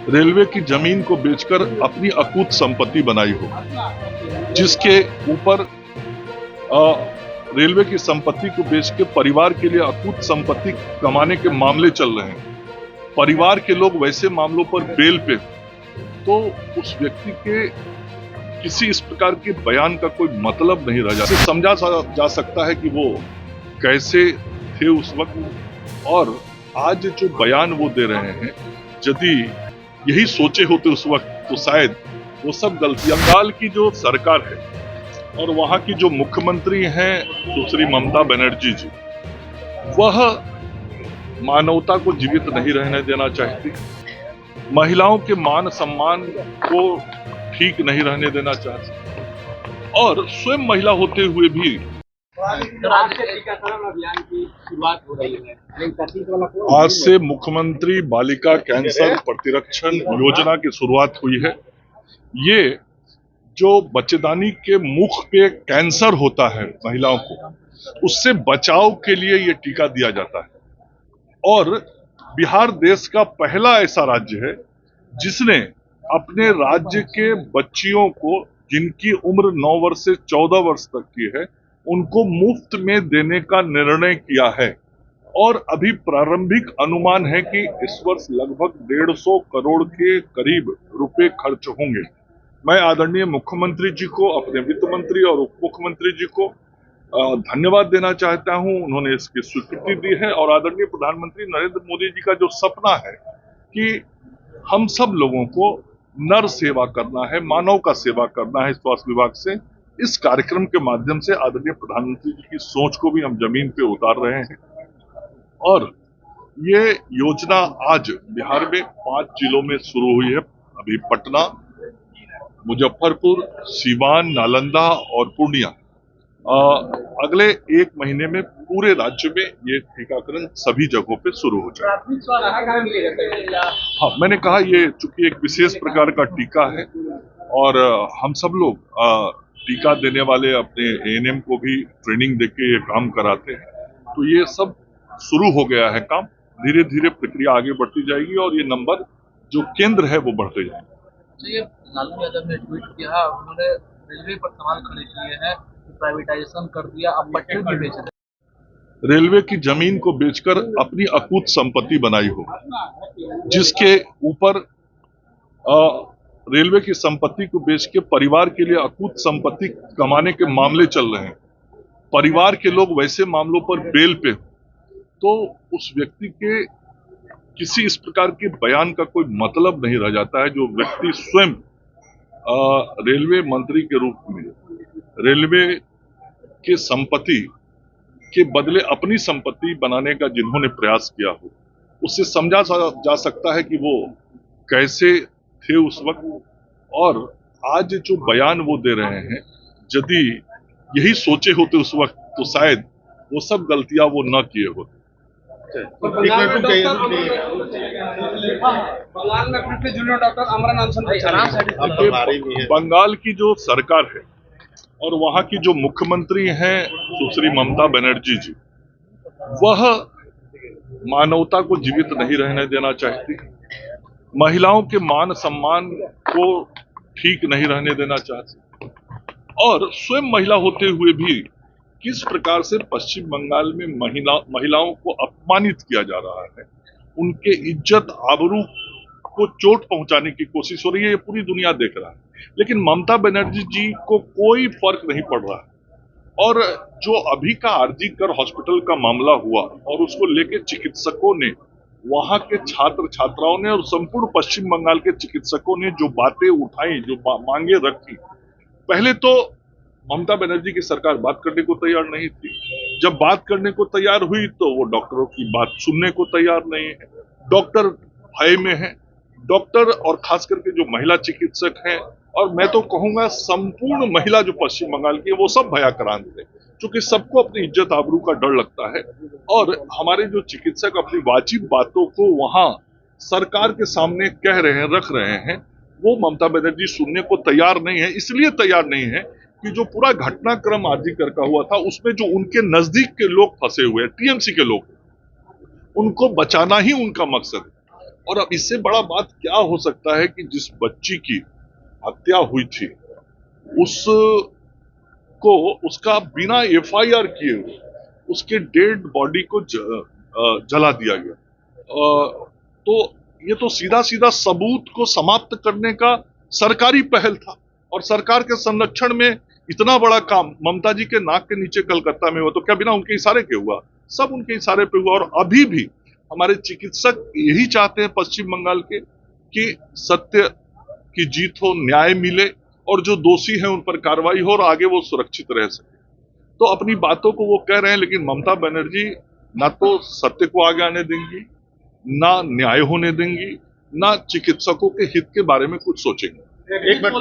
Railway की जमीन को बेचकर अपनी अकूत संपत्ति बनाई हो, जिसके ऊपर रेलवे की संपत्ति को बेच के परिवार के लिए अकूत संपत्ति कमाने के मामले चल रहे हैं। परिवार के लोग वैसे मामलों पर बेल पे, तो उस व्यक्ति के किसी इस प्रकार के बयान का कोई मतलब नहीं रह जाता। समझा जा सकता है कि वो कैसे थे उस वक्त, और आज जो बयान वो दे रहे हैं, यदि यही सोचे होते उस वक्त तो शायद वो सब गलतियां। बंगाल की जो सरकार है और वहां की जो मुख्यमंत्री हैं सुश्री ममता बनर्जी जी, वह मानवता को जीवित नहीं रहने देना चाहती, महिलाओं के मान सम्मान को ठीक नहीं रहने देना चाहती, और स्वयं महिला होते हुए भी टीकाकरण अभियान की शुरुआत हो रही है। आज से मुख्यमंत्री बालिका कैंसर प्रतिरक्षण योजना की शुरुआत हुई है। ये जो बच्चेदानी के मुख पे कैंसर होता है महिलाओं को, उससे बचाव के लिए ये टीका दिया जाता है। और बिहार देश का पहला ऐसा राज्य है जिसने अपने राज्य के बच्चियों को, जिनकी उम्र 9 वर्ष से 14 वर्ष तक की है, उनको मुफ्त में देने का निर्णय किया है। और अभी प्रारंभिक अनुमान है कि इस वर्ष लगभग 150 करोड़ के करीब रुपए खर्च होंगे। मैं आदरणीय मुख्यमंत्री जी को, अपने वित्त मंत्री और उप मुख्यमंत्री जी को धन्यवाद देना चाहता हूं। उन्होंने इसकी स्वीकृति दी है। और आदरणीय प्रधानमंत्री नरेंद्र मोदी जी का जो सपना है कि हम सब लोगों को नर सेवा करना है, मानव का सेवा करना है स्वास्थ्य विभाग से, इस कार्यक्रम के माध्यम से आदरणीय प्रधानमंत्री जी की सोच को भी हम जमीन पे उतार रहे हैं। और ये योजना आज बिहार में 5 जिलों में शुरू हुई है। अभी पटना, मुजफ्फरपुर, सीवान, नालंदा और पूर्णिया। अगले 1 महीने में पूरे राज्य में ये टीकाकरण सभी जगहों पे शुरू हो जाएगा। हाँ, मैंने कहा ये चूंकि एक विशेष प्रकार का टीका है और हम सब लोग टीका देने वाले अपने एएनएम को भी ट्रेनिंग देके ये काम कराते हैं, तो ये सब शुरू हो गया है काम। धीरे धीरे प्रक्रिया आगे बढ़ती जाएगी और ये नंबर जो केंद्र है वो बढ़ते जाएंगे। ये लालू यादव ने ट्वीट किया, उन्होंने रेलवे पर सवाल खड़े किए हैं कि प्राइवेटाइजेशन कर दिया, अब पटरी भी बेच रहे। रेलवे की जमीन को बेचकर अपनी अकूत संपत्ति बनाई हो, जिसके ऊपर रेलवे की संपत्ति को बेच के परिवार के लिए अकूत संपत्ति कमाने के मामले चल रहे हैं। परिवार के लोग वैसे मामलों पर बेल पे, तो उस व्यक्ति के किसी इस प्रकार के बयान का कोई मतलब नहीं रह जाता है। जो व्यक्ति स्वयं रेलवे मंत्री के रूप में रेलवे के संपत्ति के बदले अपनी संपत्ति बनाने का जिन्होंने प्रयास किया हो, उससे समझा जा सकता है कि वो कैसे थे उस वक्त। और आज जो बयान वो दे रहे हैं, यदि यही सोचे होते उस वक्त तो शायद वो सब गलतियां वो न किए होते। बंगाल में फिर से जूनियर डॉक्टर आमरण अनशन। बंगाल की जो सरकार है और वहां की जो मुख्यमंत्री हैं सुश्री ममता बनर्जी जी, वह मानवता को जीवित नहीं रहने देना चाहती, महिलाओं के मान सम्मान को ठीक नहीं रहने देना चाहती, और स्वयं महिला होते हुए भी किस प्रकार से पश्चिम बंगाल में महिलाओं को अपमानित किया जा रहा है, उनके इज्जत आबरू को चोट पहुंचाने की कोशिश हो रही है, ये पूरी दुनिया देख रहा है। लेकिन ममता बनर्जी जी को कोई फर्क नहीं पड़ रहा है। और जो अभी का आरजी कर हॉस्पिटल का मामला हुआ और उसको लेके चिकित्सकों ने, वहां के छात्र छात्राओं ने और संपूर्ण पश्चिम बंगाल के चिकित्सकों ने जो बातें उठाई, जो मांगे रखी, पहले तो ममता बनर्जी की सरकार बात करने को तैयार नहीं थी। जब बात करने को तैयार हुई तो वो डॉक्टरों की बात सुनने को तैयार नहीं है। डॉक्टर भय में है, डॉक्टर और खास करके जो महिला चिकित्सक हैं, और मैं तो कहूंगा संपूर्ण महिला जो पश्चिम बंगाल की है, वो सब भयाक्रांत है, क्योंकि सबको अपनी इज्जत आबरू का डर लगता है। और हमारे जो चिकित्सक अपनी वाजिब बातों को वहां सरकार के सामने कह रहे हैं, रख रहे हैं, वो ममता बनर्जी सुनने को तैयार नहीं है। इसलिए तैयार नहीं है कि जो पूरा घटनाक्रम आरजी कर का हुआ था, उसमें जो उनके नजदीक के लोग फंसे हुए हैं, टीएमसी के लोग, उनको बचाना ही उनका मकसद है। और अब इससे बड़ा बात क्या हो सकता है कि जिस बच्ची की हत्या हुई थी उसको उसका बिना एफआईआर किए हुए उसके डेड बॉडी को जला दिया गया। तो ये तो सीधा सीधा सबूत को समाप्त करने का सरकारी पहल था और सरकार के संरक्षण में इतना बड़ा काम ममता जी के नाक के नीचे कलकत्ता में हुआ तो क्या बिना उनके इशारे के हुआ? सब उनके इशारे पे हुआ। और अभी भी हमारे चिकित्सक यही चाहते हैं पश्चिम बंगाल के कि सत्य की जीत हो, न्याय मिले और जो दोषी हैं उन पर कार्रवाई हो और आगे वो सुरक्षित रह सके। तो अपनी बातों को वो कह रहे हैं, लेकिन ममता बनर्जी ना तो सत्य को आगे आने देंगी, ना न्याय होने देंगी, ना चिकित्सकों के हित के बारे में कुछ सोचेंगे। एक बार